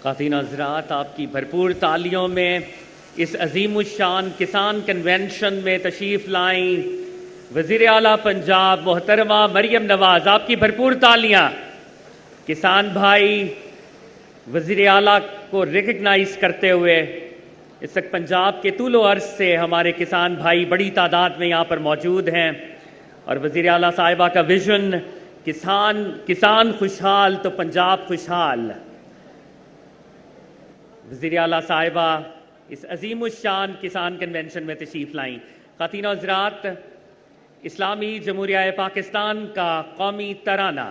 خواتین حضرات، آپ کی بھرپور تالیوں میں اس عظیم الشان کسان کنونشن میں تشریف لائیں وزیر اعلیٰ پنجاب محترمہ مریم نواز، آپ کی بھرپور تالیاں۔ کسان بھائی وزیر اعلیٰ کو ریکگنائز کرتے ہوئے اس وقت پنجاب کے طول و عرض سے ہمارے کسان بھائی بڑی تعداد میں یہاں پر موجود ہیں، اور وزیر اعلیٰ صاحبہ کا ویژن کسان خوشحال تو پنجاب خوشحال۔ وزیر اعلیٰ صاحبہ اس عظیم الشان کسان کنونشن میں تشریف لائیں۔ خواتین و حضرات، اسلامی جمہوریہ پاکستان کا قومی ترانہ۔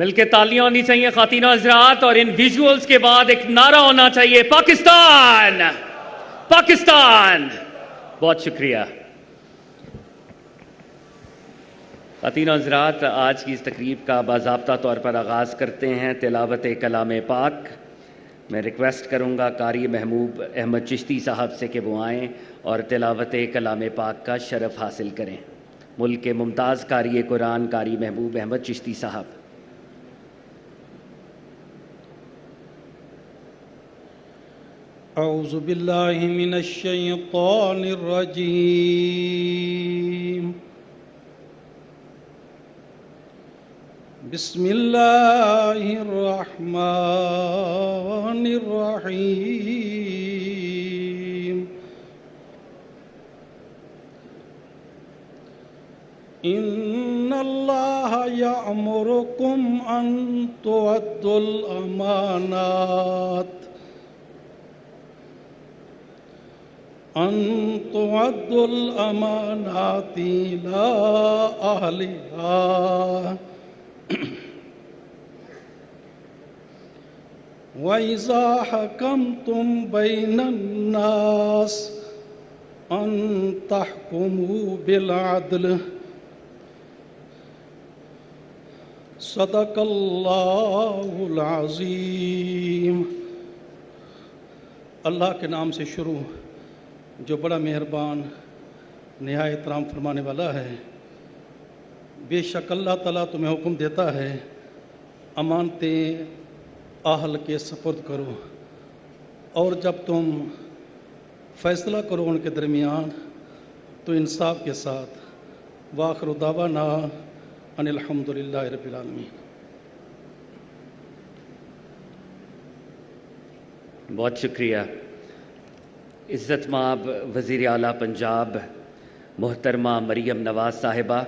مل کے تالیاں ہونی چاہیے خواتین و حضرات، اور ان ویژولز کے بعد ایک نعرہ ہونا چاہیے، پاکستان پاکستان۔ بہت شکریہ خواتین و حضرات۔ آج کی اس تقریب کا باضابطہ طور پر آغاز کرتے ہیں تلاوت کلام پاک۔ میں ریکویسٹ کروں گا قاری محبوب احمد چشتی صاحب سے کہ وہ آئیں اور تلاوت کلام پاک کا شرف حاصل کریں۔ ملک کے ممتاز قاری قرآن قاری محبوب احمد چشتی صاحب۔ اعوذ باللہ من الشیطان الرجیم، بسم اللہ الرحمن الرحیم۔ ان اللہ یأمرکم ان تؤدوا الامانات إلى أهلها وإذا حكمتم بين الناس أن تحكموا بالعدل صدق اللہ العظیم۔ اللہ کے نام سے شروع جو بڑا مہربان نہایت احترام فرمانے والا ہے۔ بے شک اللہ تعالیٰ تمہیں حکم دیتا ہے امانتیں اہل کے سپرد کرو، اور جب تم فیصلہ کرو ان کے درمیان تو انصاف کے ساتھ۔ وآخر دعوانا ان الحمدللہ رب العالمین۔ بہت شکریہ عزت مآب وزیر اعلیٰ پنجاب محترمہ مریم نواز صاحبہ۔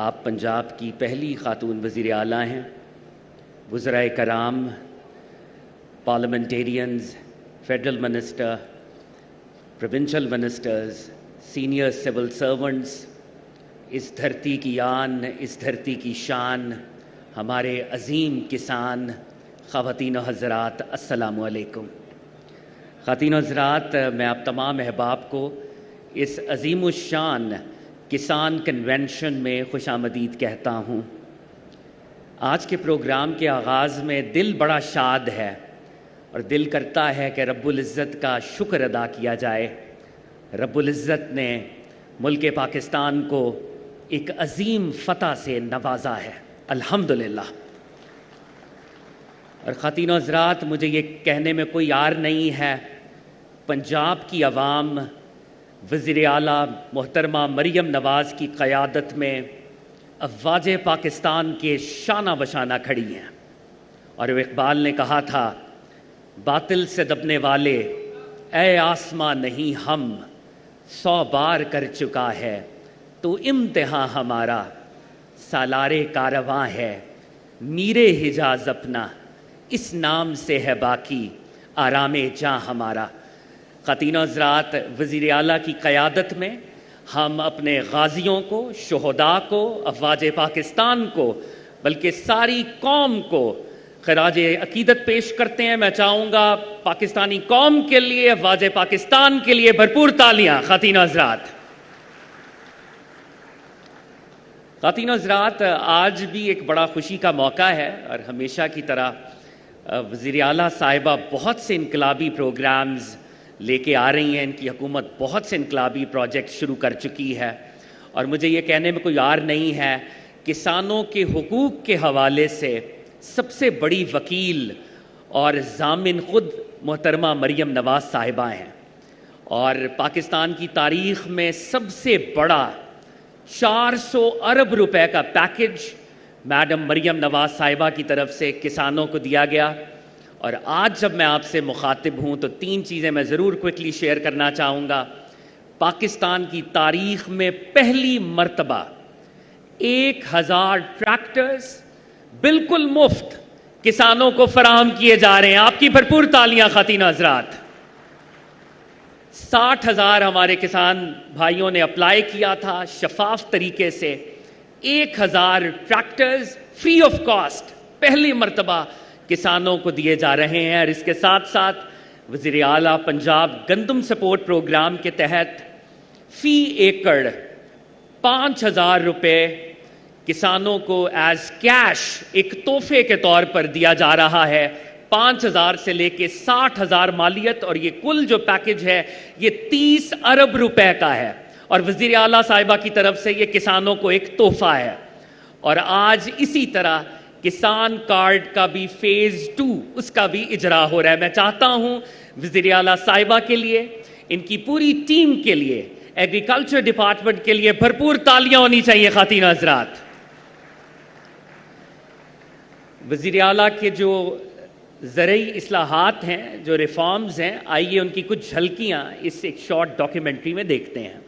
آپ پنجاب کی پہلی خاتون وزیر اعلیٰ ہیں۔ وزرائے کرام، parliamentarians, federal minister, provincial ministers, senior civil servants, اس دھرتی کی آن، اس دھرتی کی شان، ہمارے عظیم کسان، خواتین و حضرات، السلام علیکم۔ خواتین و حضرات، میں آپ تمام احباب کو اس عظیم الشان کسان کنونشن میں خوش آمدید کہتا ہوں۔ آج کے پروگرام کے آغاز میں دل بڑا شاد ہے اور دل کرتا ہے کہ رب العزت کا شکر ادا کیا جائے، رب العزت نے ملک پاکستان کو ایک عظیم فتح سے نوازا ہے، الحمدللہ۔ اور خواتین و حضرات، مجھے یہ کہنے میں کوئی عار نہیں ہے، پنجاب کی عوام وزیر اعلیٰ محترمہ مریم نواز کی قیادت میں افواج پاکستان کے شانہ بشانہ کھڑی ہیں۔ اور اقبال نے کہا تھا، باطل سے دبنے والے اے آسماں نہیں ہم، 100 بار کر چکا ہے تو امتحان ہمارا، سالارے کارواں ہے میرے حجاز اپنا، اس نام سے ہے باقی آرام جاں ہمارا۔ خواتین و حضرات، وزیر اعلیٰ کی قیادت میں ہم اپنے غازیوں کو، شہداء کو، افواج پاکستان کو، بلکہ ساری قوم کو خراج عقیدت پیش کرتے ہیں۔ میں چاہوں گا پاکستانی قوم کے لیے، افواج پاکستان کے لیے بھرپور تالیاں۔ خواتین و حضرات، آج بھی ایک بڑا خوشی کا موقع ہے، اور ہمیشہ کی طرح وزیر اعلیٰ صاحبہ بہت سے انقلابی پروگرامز لے کے آ رہی ہیں۔ ان کی حکومت بہت سے انقلابی پروجیکٹ شروع کر چکی ہے، اور مجھے یہ کہنے میں کوئی عار نہیں ہے، کسانوں کے حقوق کے حوالے سے سب سے بڑی وکیل اور ضامن خود محترمہ مریم نواز صاحبہ ہیں، اور پاکستان کی تاریخ میں سب سے بڑا 400 ارب روپے کا پیکج میڈم مریم نواز صاحبہ کی طرف سے کسانوں کو دیا گیا۔ اور آج جب میں آپ سے مخاطب ہوں تو 3 چیزیں میں ضرور کوئکلی شیئر کرنا چاہوں گا۔ پاکستان کی تاریخ میں پہلی مرتبہ 1000 ٹریکٹرز بالکل مفت کسانوں کو فراہم کیے جا رہے ہیں۔ آپ کی بھرپور تالیاں خواتین و حضرات۔ 60,000 ہمارے کسان بھائیوں نے اپلائی کیا تھا شفاف طریقے سے۔ 1000 ٹریکٹرز فری آف کاسٹ پہلی مرتبہ کسانوں کو دیے جا رہے ہیں، اور اس کے ساتھ ساتھ وزیر اعلیٰ پنجاب گندم سپورٹ پروگرام کے تحت فی ایکڑ 5000 روپے کسانوں کو ایز کیش ایک تحفے کے طور پر دیا جا رہا ہے۔ 5000 سے لے کے 60,000 مالیت، اور یہ کل جو پیکج ہے یہ 30 ارب روپے کا ہے، اور وزیر اعلیٰ صاحبہ کی طرف سے یہ کسانوں کو ایک تحفہ ہے۔ اور آج اسی طرح کسان کارڈ کا بھی فیز 2 اس کا بھی اجرا ہو رہا ہے۔ میں چاہتا ہوں وزیر اعلیٰ صاحبہ کے لیے، ان کی پوری ٹیم کے لیے، ایگریکلچر ڈپارٹمنٹ کے لیے بھرپور تالیاں ہونی چاہیے۔ خواتین حضرات، وزیر اعلیٰ کے جو زرعی اصلاحات ہیں، جو ریفارمز ہیں، آئیے ان کی کچھ جھلکیاں اس ایک شارٹ ڈاکیومنٹری میں دیکھتے ہیں۔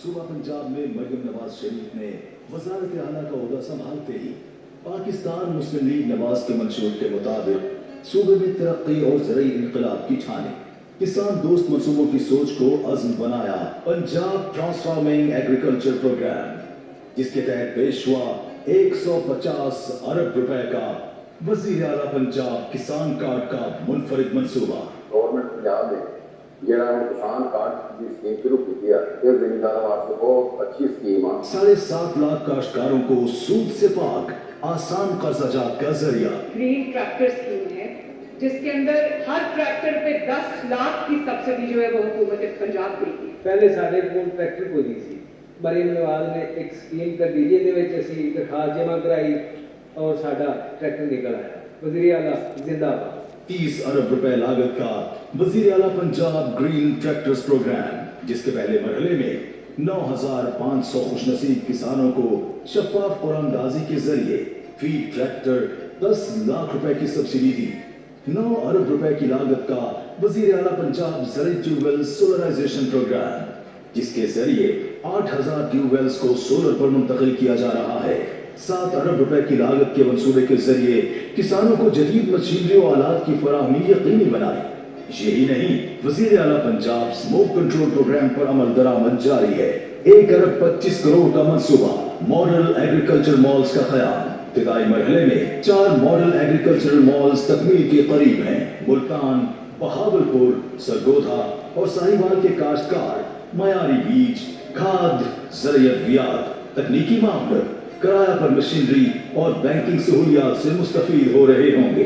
صوبہ پنجاب میں مریم نواز شریف نے وزارت اعلیٰ کا عہدہ سنبھالتے ہی پاکستان مسلم لیگ نواز کے منشور کے مطابق صوبے میں ترقی اور زرعی انقلاب کی ٹھانی، کسان دوست منصوبوں کی سوچ کو عزم بنایا پنجاب ٹرانسفارمنگ ایگریکلچر پروگرام، جس کے تحت پیش ہوا 150 ارب روپے کا وزیر اعلیٰ پنجاب کسان کارڈ کا منفرد منصوبہ۔ گورنمنٹ پنجاب نے جڑا کسان کارڈ کی اسکیم شروع کی ہے، یہ زمینداروں واسطے بہت اچھی اسکیم ہے۔ 7.5 لاکھ کاشتکاروں کو سود سے پاک آسان قرضہ جات کا ذریعہ۔ گرین ٹریکٹر اسکیم ہے جس کے اندر ہر ٹریکٹر پہ 10 لاکھ کی سبسڈی جو ہے وہ حکومت پنجاب دے گی۔ پہلے سارے کو ٹریکٹر کو دی سی، مریم نواز نے ایک اسکیم کر دی جہدے وچ اسی درخواست جمع کرائی اور ساڈا ٹریکٹر نکل آیا۔ وزیر اعلیٰ زندہ باد۔ 30 ارب روپے لاگت کا وزیر اعلیٰ پنجاب گرین ٹریکٹرز پروگرام، جس کے پہلے مرحلے میں 9500 خوش نصیب کسانوں کو شفاف قرآن اندازی کے ذریعے فی ٹریکٹر 10 لاکھ روپے کی سبسڈی دی۔ 9 ارب روپے کی لاگت کا وزیر اعلیٰ پنجاب زرعی ٹیوب ویل سولرائزیشن پروگرام، جس کے ذریعے 8000 ٹیوب ویلز کو سولر پر منتقل کیا جا رہا ہے۔ 7 ارب روپے کی لاگت کے منصوبے کے ذریعے کسانوں کو جدید مشینری و آلات کی فراہمی یقینی بنائی۔ یہی نہیں، وزیر اعلیٰ پنجاب اسموک کنٹرول پروگرام پر عمل درآمد جاری ہے۔ 1 ارب 25 کروڑ کا منصوبہ ماڈل ایگریکلچر مالز کا قیام۔ ابتدائی مرحلے میں 4 ماڈل ایگریکلچرل مالز تکمیل کے قریب ہیں۔ ملتان، بہاولپور، سرگودھا اور ساہیوال کے کاشتکار معیاری بیج، کھاد، زرعی ادویات، تکنیکی معاونت، کرایہ پر مشینری اور بینکنگ سہولیات سے مستفید ہو رہے ہوں گے۔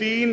3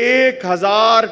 1000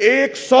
100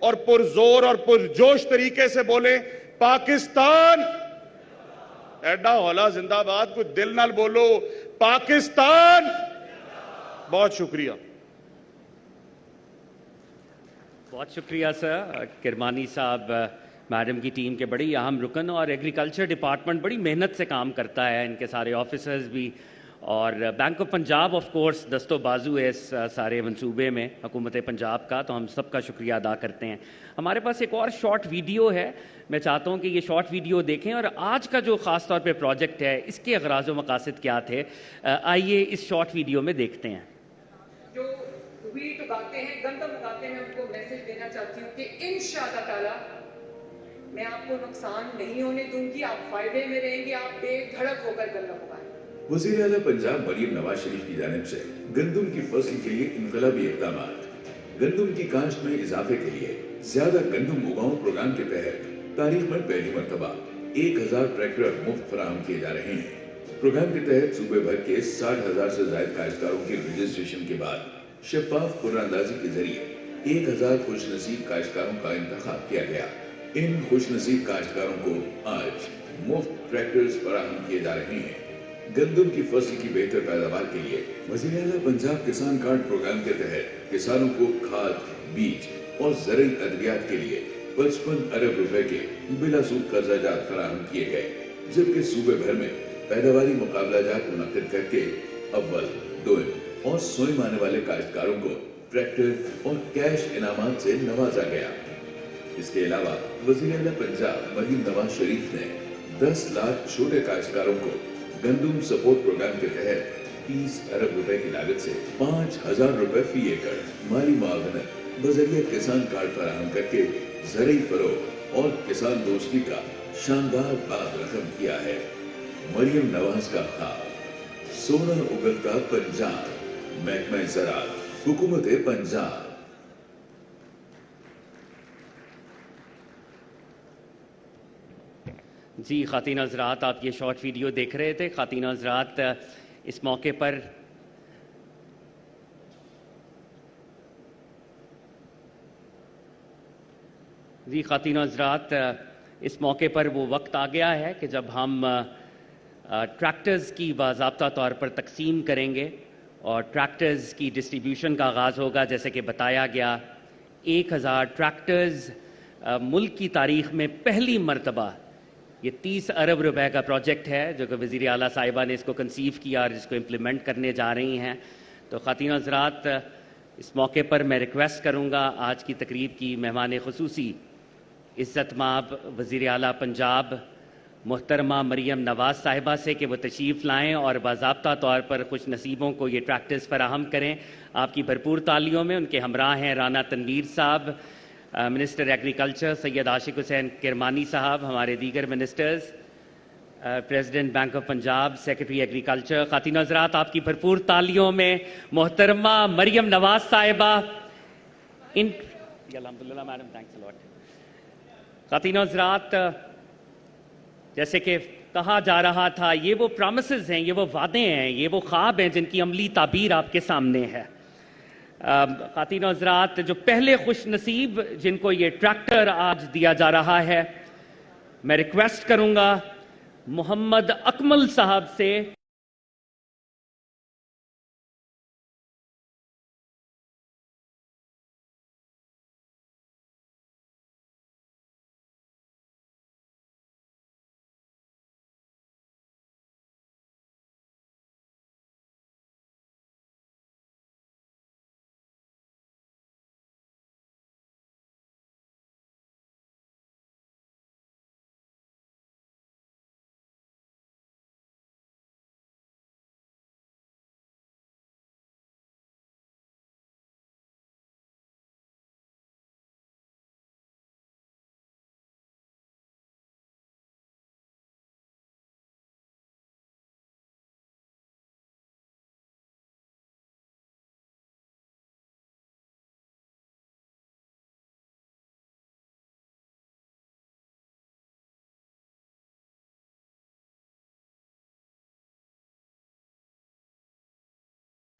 اور پرزور اور پرجوش طریقے سے بولیں پاکستان. ایڈا ہولا زندہ باد, کوئی دل نال بولو پاکستان. بہت شکریہ. بہت شکریہ سر. کرمانی صاحب میڈم کی ٹیم کے بڑی اہم رکن, اور ایگریکلچر ڈپارٹمنٹ بڑی محنت سے کام کرتا ہے, ان کے سارے آفیسرز بھی, اور bank of Punjab of course دست و بازو ہے اس سارے منصوبے میں حکومت پنجاب کا, تو ہم سب کا شکریہ ادا کرتے ہیں. ہمارے پاس ایک اور شارٹ ویڈیو ہے, میں چاہتا ہوں کہ یہ شارٹ ویڈیو دیکھیں, اور آج کا جو خاص طور پہ پروجیکٹ ہے اس کے اغراض و مقاصد کیا تھے, آئیے اس شارٹ ویڈیو میں دیکھتے ہیں. جو ویٹ اگاتے ہیں, گندم اگاتے ہیں, ان کو میسج دینا چاہتی ہوں کہ انشاءاللہ تعالی میں آپ کو نقصان نہیں ہونے دوں گی, آپ فائدے میں رہیں گے, آپ بے دھڑک ہو کر گندم اگائیں. وزیر اعلیٰ پنجاب مریم نواز شریف کی جانب سے گندم کی فصل کے لیے انقلابی اقدامات. گندم کی کاشت میں اضافے کے لیے زیادہ گندم اگاؤں پروگرام کے تحت تاریخ میں پہلی مرتبہ 1000 ٹریکٹر مفت فراہم کیے جا رہے ہیں. پروگرام کے تحت صوبے بھر کے 60,000 سے زائد کاشتکاروں کی رجسٹریشن کے بعد شفاف قرعہ اندازی کے ذریعے 1000 خوش نصیب کاشتکاروں کا انتخاب کیا گیا. ان خوش نصیب کاشتکاروں کو آج مفت ٹریکٹرز فراہم کیے جا رہے ہیں. گندم کی فصل کی بہتر پیداوار کے لیے وزیر اعلیٰ پنجاب کسان کارڈ پروگرام کے تحت کسانوں کو کھاد, بیج اور زرعی ادویات کے لیے 55 ارب روپے کے بلا سود قرضہ جات فراہم کیے گئے, جبکہ صوبے بھر میں پیداواری مقابلہ جات منعقد کر کے اول, دوئم اور سوئم آنے والے کاشتکاروں کو ٹریکٹر اور کیش انعامات سے نوازا گیا. اس کے علاوہ وزیر اعلیٰ پنجاب مریم نواز شریف نے 10 لاکھ چھوٹے کاشتکاروں کو گندم سپورٹ پروگرام کے تحت 30 ارب روپے کی لاگت سے 5000 روپے فی ایکڑ مالی معاونت بذریعہ کسان کارڈ فراہم کر کے زرعی فروغ اور کسان دوستی کا شاندار باب رقم کیا ہے. مریم نواز کا خواب, سونا اگلتا پنجاب. محکمہ زراعت, حکومت پنجاب. جی خواتین حضرات, آپ یہ شارٹ ویڈیو دیکھ رہے تھے. خواتین حضرات اس موقع پر خواتین حضرات اس موقع پر وہ وقت آ گیا ہے کہ جب ہم ٹریکٹرز کی باضابطہ طور پر تقسیم کریں گے اور ٹریکٹرز کی ڈسٹریبیوشن کا آغاز ہوگا. جیسے کہ بتایا گیا 1000 ٹریکٹرز ملک کی تاریخ میں پہلی مرتبہ, یہ 30 ارب روپے کا پروجیکٹ ہے جو کہ وزیر اعلیٰ صاحبہ نے اس کو کنسیو کیا اور جس کو امپلیمنٹ کرنے جا رہی ہیں. تو خواتین حضرات اس موقع پر میں ریکویسٹ کروں گا آج کی تقریب کی مہمان خصوصی عزت مآب وزیر اعلیٰ پنجاب محترمہ مریم نواز صاحبہ سے کہ وہ تشریف لائیں اور باضابطہ طور پر خوش نصیبوں کو یہ ٹریکٹرز فراہم کریں. آپ کی بھرپور تالیوں میں ان کے ہمراہ ہیں رانا تنویر صاحب, منسٹر ایگریکلچر سید عاشق حسین کرمانی صاحب, ہمارے دیگر ministers, president bank of Punjab, secretary agriculture. خواتین حضرات آپ کی بھرپور تالیوں میں محترمہ مریم نواز صاحبہ. الحمدللہ میڈم, تھینکس اے لاٹ. خواتین حضرات جیسے کہ کہا جا رہا تھا, یہ وہ پرامسز ہیں, یہ وہ وعدے ہیں, یہ وہ خواب ہیں جن کی عملی تعبیر آپ کے سامنے ہے. خواتین حضرات جو پہلے خوش نصیب جن کو یہ ٹریکٹر آج دیا جا رہا ہے, میں ریکویسٹ کروں گا محمد اکمل صاحب سے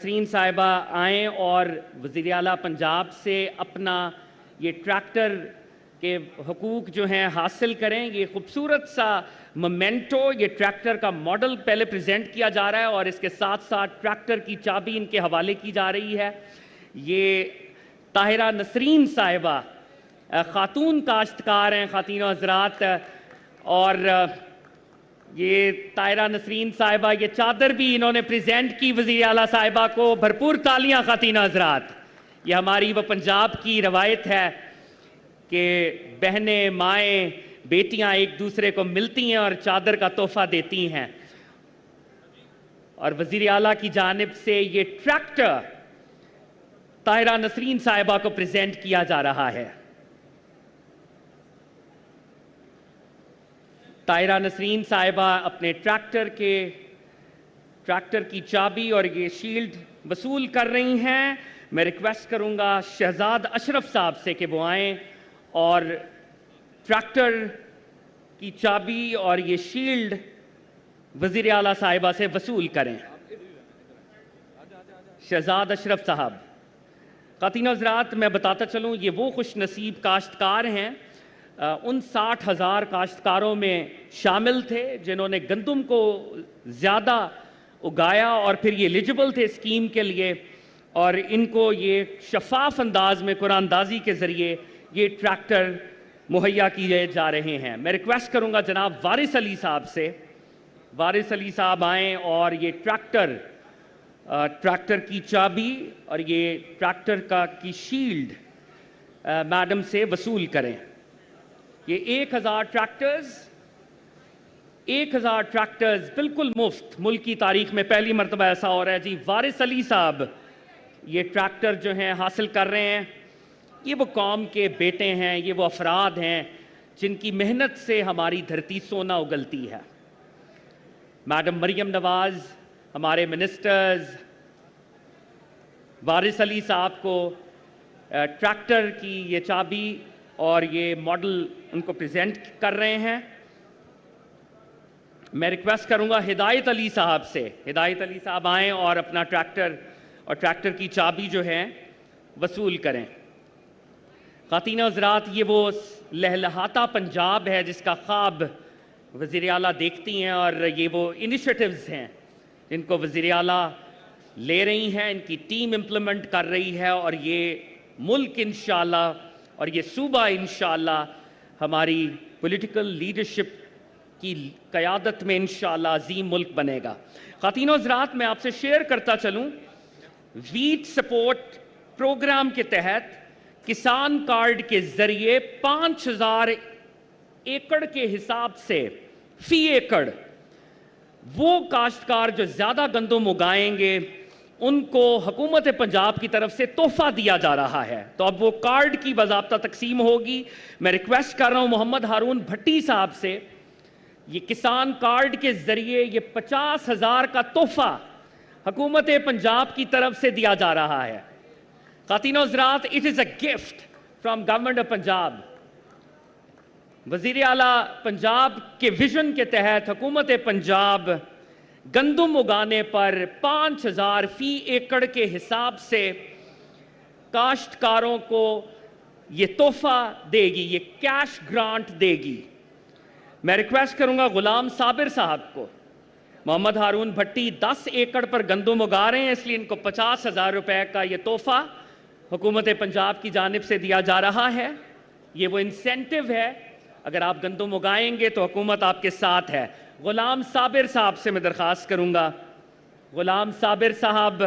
نسرین صاحبہ آئیں اور وزیر اعلیٰ پنجاب سے اپنا یہ ٹریکٹر کے حقوق جو ہیں حاصل کریں. یہ خوبصورت سا مومنٹو، یہ ٹریکٹر کا ماڈل پہلے پریزنٹ کیا جا رہا ہے اور اس کے ساتھ ساتھ ٹریکٹر کی چابی ان کے حوالے کی جا رہی ہے. یہ طاہرہ نسرین صاحبہ خاتون کاشتکار ہیں خواتین و حضرات، اور یہ طاہرہ نسرین صاحبہ یہ چادر بھی انہوں نے پریزنٹ کی وزیر اعلیٰ صاحبہ کو. بھرپور تالیاں خواتین و حضرات. یہ ہماری وہ پنجاب کی روایت ہے کہ بہنیں، مائیں، بیٹیاں ایک دوسرے کو ملتی ہیں اور چادر کا تحفہ دیتی ہیں، اور وزیر اعلیٰ کی جانب سے یہ ٹریکٹر طاہرہ نسرین صاحبہ کو پریزنٹ کیا جا رہا ہے. طاہرہ نسرین صاحبہ اپنے ٹریکٹر کی چابی اور یہ شیلڈ وصول کر رہی ہیں. میں ریکویسٹ کروں گا شہزاد اشرف صاحب سے کہ وہ آئیں اور ٹریکٹر کی چابی اور یہ شیلڈ وزیر اعلیٰ صاحبہ سے وصول کریں. شہزاد اشرف صاحب. خواتین و حضرات، میں بتاتا چلوں یہ وہ خوش نصیب کاشتکار ہیں، ان 60,000 کاشتکاروں میں شامل تھے جنہوں نے گندم کو زیادہ اگایا اور پھر یہ ایلیجبل تھے اسکیم کے لیے، اور ان کو یہ شفاف انداز میں قرآن اندازی کے ذریعے یہ ٹریکٹر مہیا کیے جا رہے ہیں. میں ریکویسٹ کروں گا جناب وارث علی صاحب سے، وارث علی صاحب آئیں اور یہ ٹریکٹر کی چابی اور یہ ٹریکٹر کی شیلڈ میڈم سے وصول کریں. یہ 1,000 ٹریکٹرز بالکل مفت، ملک کی تاریخ میں پہلی مرتبہ ایسا ہو رہا ہے. جی وارث علی صاحب یہ ٹریکٹر جو ہیں حاصل کر رہے ہیں. یہ وہ قوم کے بیٹے ہیں، یہ وہ افراد ہیں جن کی محنت سے ہماری دھرتی سونا اگلتی ہے. میڈم مریم نواز، ہمارے منسٹرز، وارث علی صاحب کو ٹریکٹر کی یہ چابی اور یہ ماڈل ان کو پریزنٹ کر رہے ہیں. میں ریکویسٹ کروں گا ہدایت علی صاحب سے، ہدایت علی صاحب آئیں اور اپنا ٹریکٹر کی چابی جو ہے وصول کریں. خواتین و حضرات، یہ وہ لہلہاتا پنجاب ہے جس کا خواب وزیر اعلیٰ دیکھتی ہیں، اور یہ وہ انیشیٹیوز ہیں جن کو وزیر اعلیٰ لے رہی ہیں، ان کی ٹیم امپلیمنٹ کر رہی ہے، اور یہ ملک انشاءاللہ اور یہ صوبہ انشاءاللہ ہماری پولیٹیکل لیڈرشپ کی قیادت میں انشاءاللہ عظیم ملک بنے گا. خواتین و حضرات، میں آپ سے شیئر کرتا چلوں، ویٹ سپورٹ پروگرام کے تحت کسان کارڈ کے ذریعے 5,000 ایکڑ کے حساب سے فی ایکڑ وہ کاشتکار جو زیادہ گندم اگائیں گے ان کو حکومت پنجاب کی طرف سے تحفہ دیا جا رہا ہے. تو اب وہ کارڈ کی باضابطہ تقسیم ہوگی. میں ریکویسٹ کر رہا ہوں محمد ہارون بھٹی صاحب سے، یہ کسان کارڈ کے ذریعے یہ 50,000 کا تحفہ حکومت پنجاب کی طرف سے دیا جا رہا ہے. خواتین و حضرات، it is a gift from government of Punjab. وزیر اعلیٰ پنجاب کے ویژن کے تحت حکومت پنجاب گندم اگانے پر 5,000 فی ایکڑ کے حساب سے کاشتکاروں کو یہ تحفہ دے گی، یہ کیش گرانٹ دے گی. میں ریکویسٹ کروں گا غلام صابر صاحب کو. محمد ہارون بھٹی 10 ایکڑ پر گندم اگا رہے ہیں، اس لیے ان کو 50,000 روپے کا یہ تحفہ حکومت پنجاب کی جانب سے دیا جا رہا ہے. یہ وہ انسینٹیو ہے، اگر آپ گندم اگائیں گے تو حکومت آپ کے ساتھ ہے. غلام صابر صاحب سے میں درخواست کروں گا، غلام صابر صاحب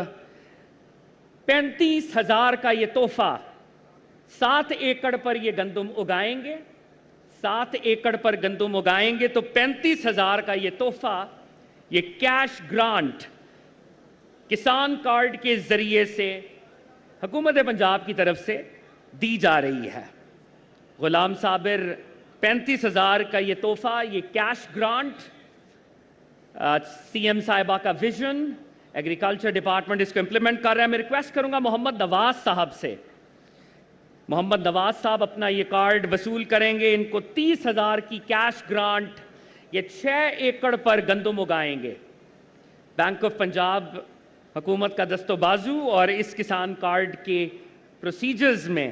35,000 کا یہ تحفہ 7 ایکڑ پر یہ گندم اگائیں گے، 7 ایکڑ پر گندم اگائیں گے تو 35,000 کا یہ تحفہ، یہ کیش گرانٹ کسان کارڈ کے ذریعے سے حکومت پنجاب کی طرف سے دی جا رہی ہے. غلام صابر 35,000 کا یہ تحفہ، یہ کیش گرانٹ، سی ایم صاحبہ کا ویژن، ایگریکلچر ڈپارٹمنٹ اس کو امپلیمنٹ کر رہا ہے. میں ریکویسٹ کروں گا محمد نواز صاحب سے، محمد نواز صاحب اپنا یہ کارڈ وصول کریں گے. ان کو 30,000 کی کیش گرانٹ، یہ 6 ایکڑ پر گندم اگائیں گے. بینک آف پنجاب حکومت کا دست و بازو اور اس کسان کارڈ کے پروسیجرز میں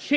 6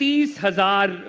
30,000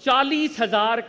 40,000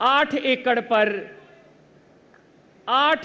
8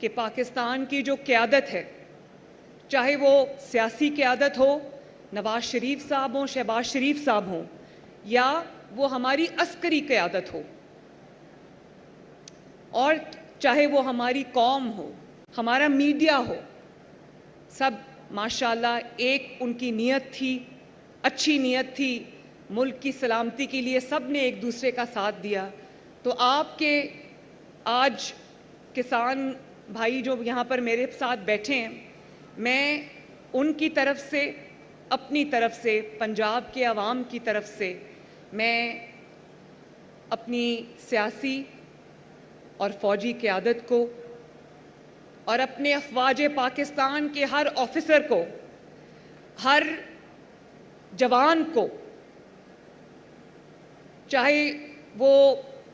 کہ پاکستان کی جو قیادت ہے، چاہے وہ سیاسی قیادت ہو، نواز شریف صاحب ہوں، شہباز شریف صاحب ہوں، یا وہ ہماری عسکری قیادت ہو، اور چاہے وہ ہماری قوم ہو، ہمارا میڈیا ہو، سب ماشاءاللہ ایک ان کی نیت تھی، اچھی نیت تھی، ملک کی سلامتی کے لیے سب نے ایک دوسرے کا ساتھ دیا. تو آپ کے آج کسان بھائی جو یہاں پر میرے ساتھ بیٹھے ہیں، میں ان کی طرف سے، اپنی طرف سے، پنجاب کے عوام کی طرف سے، میں اپنی سیاسی اور فوجی قیادت کو اور اپنے افواج پاکستان کے ہر آفیسر کو، ہر جوان کو، چاہے وہ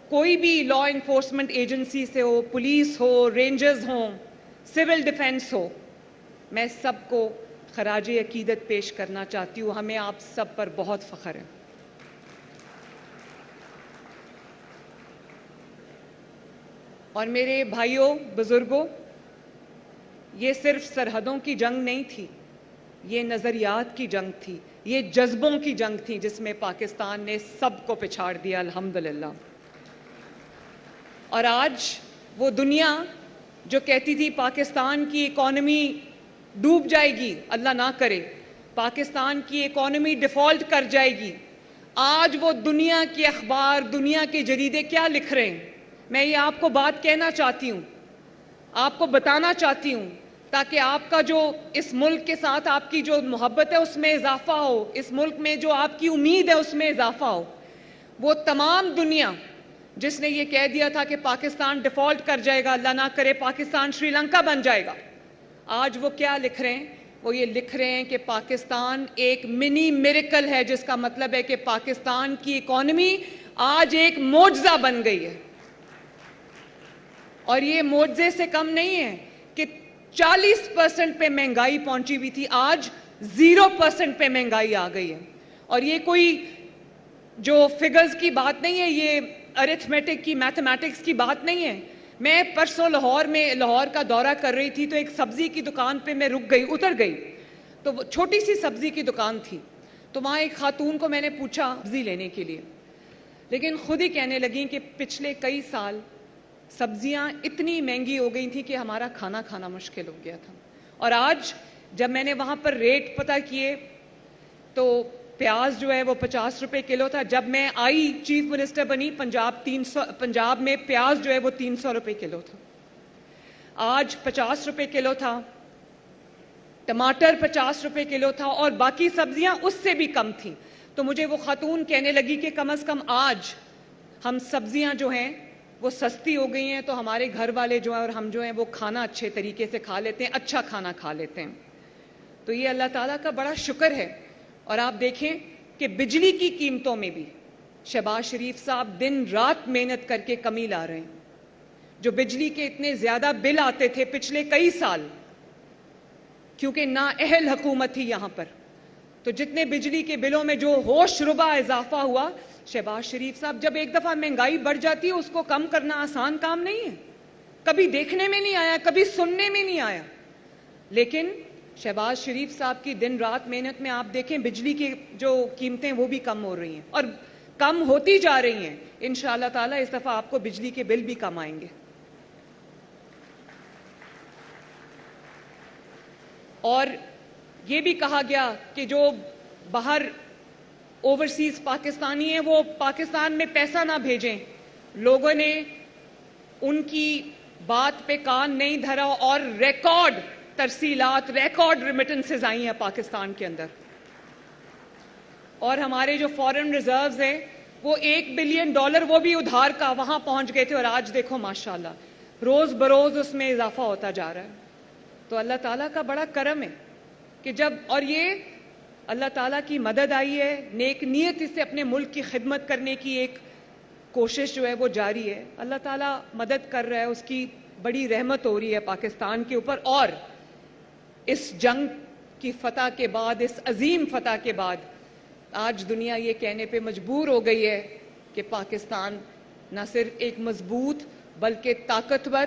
کوئی بھی لا انفورسمنٹ ایجنسی سے ہو، پولیس ہو، رینجرز ہوں، سول ڈیفنس ہو، میں سب کو خراج عقیدت پیش کرنا چاہتی ہوں. ہمیں آپ سب پر بہت فخر ہے. اور میرے بھائیوں، بزرگوں، یہ صرف سرحدوں کی جنگ نہیں تھی، یہ نظریات کی جنگ تھی، یہ جذبوں کی جنگ تھی، جس میں پاکستان نے سب کو پچھاڑ دیا الحمدللہ. اور آج وہ دنیا جو کہتی تھی پاکستان کی اکانومی ڈوب جائے گی، اللہ نہ کرے، پاکستان کی اکانومی ڈیفالٹ کر جائے گی، آج وہ دنیا کے اخبار، دنیا کے جریدے کیا لکھ رہے ہیں؟ میں یہ آپ کو بات کہنا چاہتی ہوں، آپ کو بتانا چاہتی ہوں، تاکہ آپ کا جو اس ملک کے ساتھ آپ کی جو محبت ہے اس میں اضافہ ہو، اس ملک میں جو آپ کی امید ہے اس میں اضافہ ہو. وہ تمام دنیا جس نے یہ کہہ دیا تھا کہ پاکستان ڈیفالٹ کر جائے گا، اللہ نہ کرے پاکستان شری لنکا بن جائے گا، آج وہ کیا لکھ رہے ہیں؟ وہ یہ لکھ رہے ہیں کہ پاکستان ایک منی میریکل ہے، جس کا مطلب ہے کہ پاکستان کی اکانومی آج ایک معجزہ بن گئی ہے. اور یہ معجزے سے کم نہیں ہے کہ 40% پہ مہنگائی پہنچی ہوئی تھی، آج 0% پہ مہنگائی آ گئی ہے. اور یہ کوئی جو فگرز کی بات نہیں ہے، یہ ارتھمیٹک کی، میتھمیٹکس کی بات نہیں ہے. میں پرسوں لاہور کا دورہ کر رہی تھی، تو ایک سبزی کی دکان پہ میں رک گئی، اتر گئی، تو وہ چھوٹی سی سبزی کی دکان تھی. تو وہاں ایک خاتون کو میں نے پوچھا سبزی لینے کے لیے، لیکن خود ہی کہنے لگیں کہ پچھلے کئی سال سبزیاں اتنی مہنگی ہو گئی تھیں کہ ہمارا کھانا کھانا مشکل ہو گیا تھا. اور آج جب میں نے وہاں پر ریٹ پتہ کیے تو پیاز جو ہے وہ 50 روپے کلو تھا. جب میں آئی چیف منسٹر بنی، پنجاب میں پیاز جو ہے وہ 300 روپے کلو تھا، آج 50 روپے کلو تھا. ٹماٹر 50 روپے کلو تھا، اور باقی سبزیاں اس سے بھی کم تھیں. تو مجھے وہ خاتون کہنے لگی کہ کم از کم آج ہم سبزیاں جو ہیں وہ سستی ہو گئی ہیں، تو ہمارے گھر والے جو ہیں اور ہم جو ہیں وہ کھانا اچھے طریقے سے کھا لیتے ہیں، اچھا کھانا کھا لیتے ہیں. تو یہ اللہ تعالیٰ کا بڑا شکر ہے. اور آپ دیکھیں کہ بجلی کی قیمتوں میں بھی شہباز شریف صاحب دن رات محنت کر کے کمی لا رہے ہیں. جو بجلی کے اتنے زیادہ بل آتے تھے پچھلے کئی سال، کیونکہ نااہل حکومت تھی یہاں پر، تو جتنے بجلی کے بلوں میں جو ہوش ربا اضافہ ہوا، شہباز شریف صاحب، جب ایک دفعہ مہنگائی بڑھ جاتی ہے اس کو کم کرنا آسان کام نہیں ہے. کبھی دیکھنے میں نہیں آیا، کبھی سننے میں نہیں آیا، لیکن شہباز شریف صاحب کی دن رات محنت میں آپ دیکھیں بجلی کی جو قیمتیں وہ بھی کم ہو رہی ہیں، اور کم ہوتی جا رہی ہیں. انشاءاللہ تعالیٰ اس دفعہ آپ کو بجلی کے بل بھی کم آئیں گے. اور یہ بھی کہا گیا کہ جو باہر اوورسیز پاکستانی ہیں وہ پاکستان میں پیسہ نہ بھیجیں. لوگوں نے ان کی بات پہ کان نہیں دھرا، اور ریکارڈ ترسیلات، ریکارڈ ریمیٹنسز آئی ہیں پاکستان کے اندر. اور ہمارے جو فارن ریزروز ہیں وہ $1 بلین وہ بھی ادھار کا وہاں پہنچ گئے تھے، اور آج دیکھو ماشاءاللہ روز بروز اس میں اضافہ ہوتا جا رہا ہے. تو اللہ تعالیٰ کا بڑا کرم ہے کہ جب، اور یہ اللہ تعالیٰ کی مدد آئی ہے، نیک نیت سے اپنے ملک کی خدمت کرنے کی ایک کوشش جو ہے وہ جاری ہے. اللہ تعالیٰ مدد کر رہا ہے، اس کی بڑی رحمت ہو رہی ہے پاکستان کے اوپر. اور اس جنگ کی فتح کے بعد، اس عظیم فتح کے بعد، آج دنیا یہ کہنے پہ مجبور ہو گئی ہے کہ پاکستان نہ صرف ایک مضبوط بلکہ طاقتور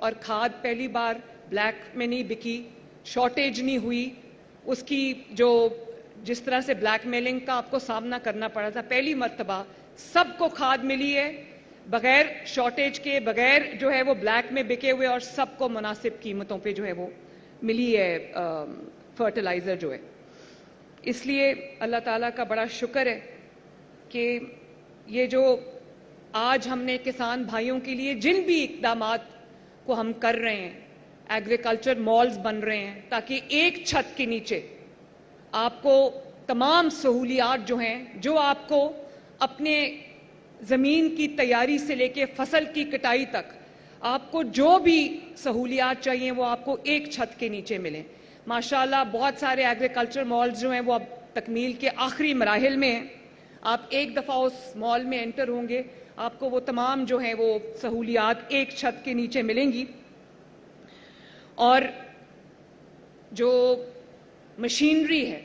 اور کھاد پہلی بار بلیک میں نہیں بکی, شارٹیج نہیں ہوئی, اس کی جو جس طرح سے بلیک میلنگ کا آپ کو سامنا کرنا پڑا تھا, پہلی مرتبہ سب کو کھاد ملی ہے بغیر شارٹیج کے, بغیر جو ہے وہ بلیک میں بکے ہوئے, اور سب کو مناسب قیمتوں پہ جو ہے وہ ملی ہے فرٹیلائزر جو ہے. اس لیے اللہ تعالیٰ کا بڑا شکر ہے کہ یہ جو آج ہم نے کسان بھائیوں کے لیے جن بھی اقدامات کو ہم کر رہے ہیں, ایگریکلچر مالز بن رہے ہیں تاکہ ایک چھت کے نیچے آپ کو تمام سہولیات جو ہیں, جو آپ کو اپنے زمین کی تیاری سے لے کے فصل کی کٹائی تک آپ کو جو بھی سہولیات چاہیے وہ آپ کو ایک چھت کے نیچے ملیں. ماشاءاللہ بہت سارے ایگریکلچر مالز جو ہیں وہ اب تکمیل کے آخری مراحل میں ہیں. آپ ایک دفعہ اس مال میں انٹر ہوں گے, آپ کو وہ تمام جو ہیں وہ سہولیات ایک چھت کے نیچے ملیں گی. اور جو مشینری ہے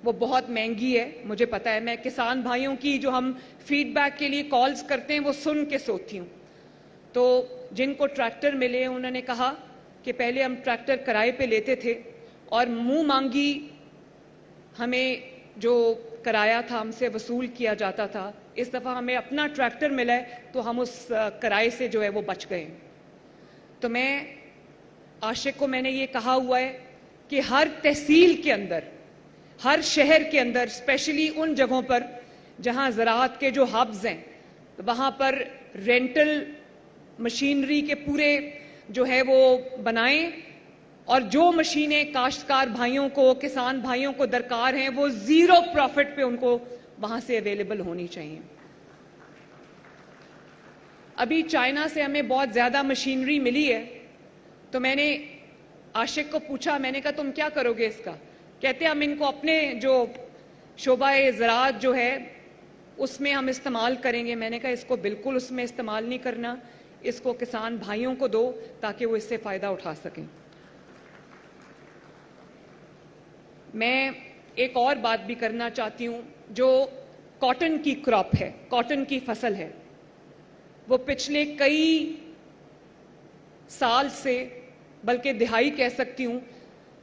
وہ بہت مہنگی ہے, مجھے پتا ہے. میں کسان بھائیوں کی جو ہم فیڈ بیک کے لیے کالز کرتے ہیں وہ سن کے سوتی ہوں. تو جن کو ٹریکٹر ملے انہوں نے کہا کہ پہلے ہم ٹریکٹر کرائے پہ لیتے تھے اور منہ مانگی ہمیں جو کرایہ تھا ہم سے وصول کیا جاتا تھا. اس دفعہ ہمیں اپنا ٹریکٹر ملا ہے تو ہم اس کرائے سے جو ہے وہ بچ گئے. تو میں عاشق کو میں نے یہ کہا ہوا ہے کہ ہر تحصیل کے اندر, ہر شہر کے اندر, اسپیشلی ان جگہوں پر جہاں زراعت کے جو ہبز ہیں وہاں پر رینٹل مشینری کے پورے جو ہے وہ بنائیں, اور جو مشینیں کاشتکار بھائیوں کو, کسان بھائیوں کو درکار ہیں وہ زیرو پروفٹ پہ ان کو وہاں سے اویلیبل ہونی چاہیے. ابھی چائنا سے ہمیں بہت زیادہ مشینری ملی ہے, تو میں نے عاشق کو پوچھا, میں نے کہا تم کیا کرو گے اس کا؟ کہتے ہم ان کو اپنے جو شعبہ زراعت جو ہے اس میں ہم استعمال کریں گے. میں نے کہا اس کو بالکل اس میں استعمال نہیں کرنا, اس کو کسان بھائیوں کو دو تاکہ وہ اس سے فائدہ اٹھا سکیں. میں ایک اور بات بھی کرنا چاہتی ہوں. جو کاٹن کی کراپ ہے, کاٹن کی فصل ہے, وہ پچھلے کئی سال سے, بلکہ دہائی کہہ سکتی ہوں,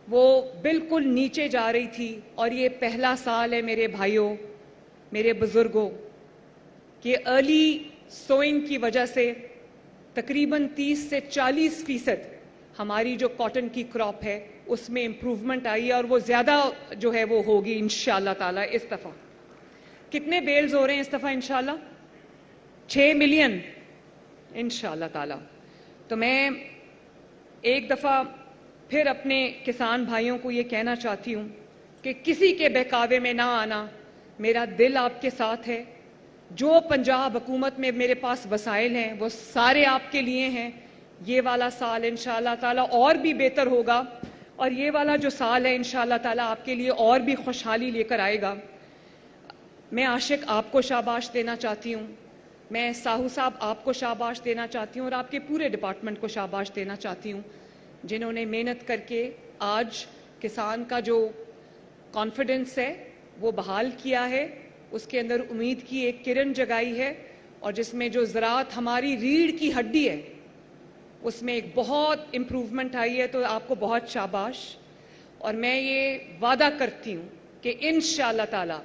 وہ بالکل نیچے جا رہی تھی. اور یہ پہلا سال ہے میرے بھائیوں, میرے بزرگوں, کہ ارلی سوئنگ کی وجہ سے تقریباً 30 سے 40% ہماری جو کاٹن کی کراپ ہے اس میں امپروومنٹ آئی ہے, اور وہ زیادہ جو ہے وہ ہوگی انشاءاللہ تعالیٰ. اس دفعہ کتنے بیلز ہو رہے ہیں اس دفعہ انشاءاللہ؟ 6 ملین انشاءاللہ تعالیٰ. تو میں ایک دفعہ پھر اپنے کسان بھائیوں کو یہ کہنا چاہتی ہوں کہ کسی کے بہکاوے میں نہ آنا. میرا دل آپ کے ساتھ ہے. جو پنجاب حکومت میں میرے پاس وسائل ہیں وہ سارے آپ کے لیے ہیں. یہ والا سال انشاءاللہ تعالیٰ اور بھی بہتر ہوگا, اور یہ والا جو سال ہے انشاءاللہ تعالیٰ آپ کے لیے اور بھی خوشحالی لے کر آئے گا. میں عاشق آپ کو شاباش دینا چاہتی ہوں, میں ساہو صاحب آپ کو شاباش دینا چاہتی ہوں, اور آپ کے پورے ڈپارٹمنٹ کو شاباش دینا چاہتی ہوں جنہوں نے محنت کر کے آج کسان کا جو کانفیڈنس ہے وہ بحال کیا ہے, اس کے اندر امید کی ایک کرن جگائی ہے, اور جس میں جو زراعت ہماری ریڑھ کی ہڈی ہے اس میں ایک بہت امپروومنٹ آئی ہے. تو آپ کو بہت شاباش. اور میں یہ وعدہ کرتی ہوں کہ انشاءاللہ تعالیٰ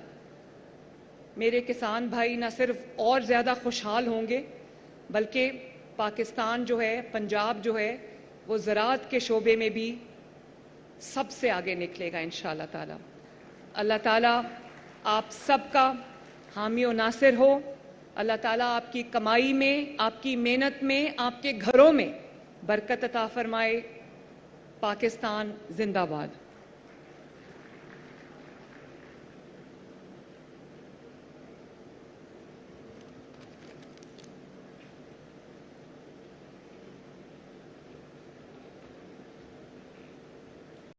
میرے کسان بھائی نہ صرف اور زیادہ خوشحال ہوں گے, بلکہ پاکستان جو ہے, پنجاب جو ہے, وہ زراعت کے شعبے میں بھی سب سے آگے نکلے گا انشاءاللہ تعالیٰ. اللہ تعالیٰ آپ سب کا حامی و ناصر ہو. اللہ تعالیٰ آپ کی کمائی میں, آپ کی محنت میں, آپ کے گھروں میں برکت عطا فرمائے. پاکستان زندہ باد.